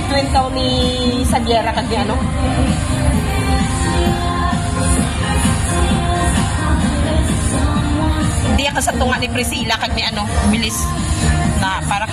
trend ka ni Sabiera kag ni ano. Hindi ka sa tunga ni Priscilla kag ni ano, bilis na para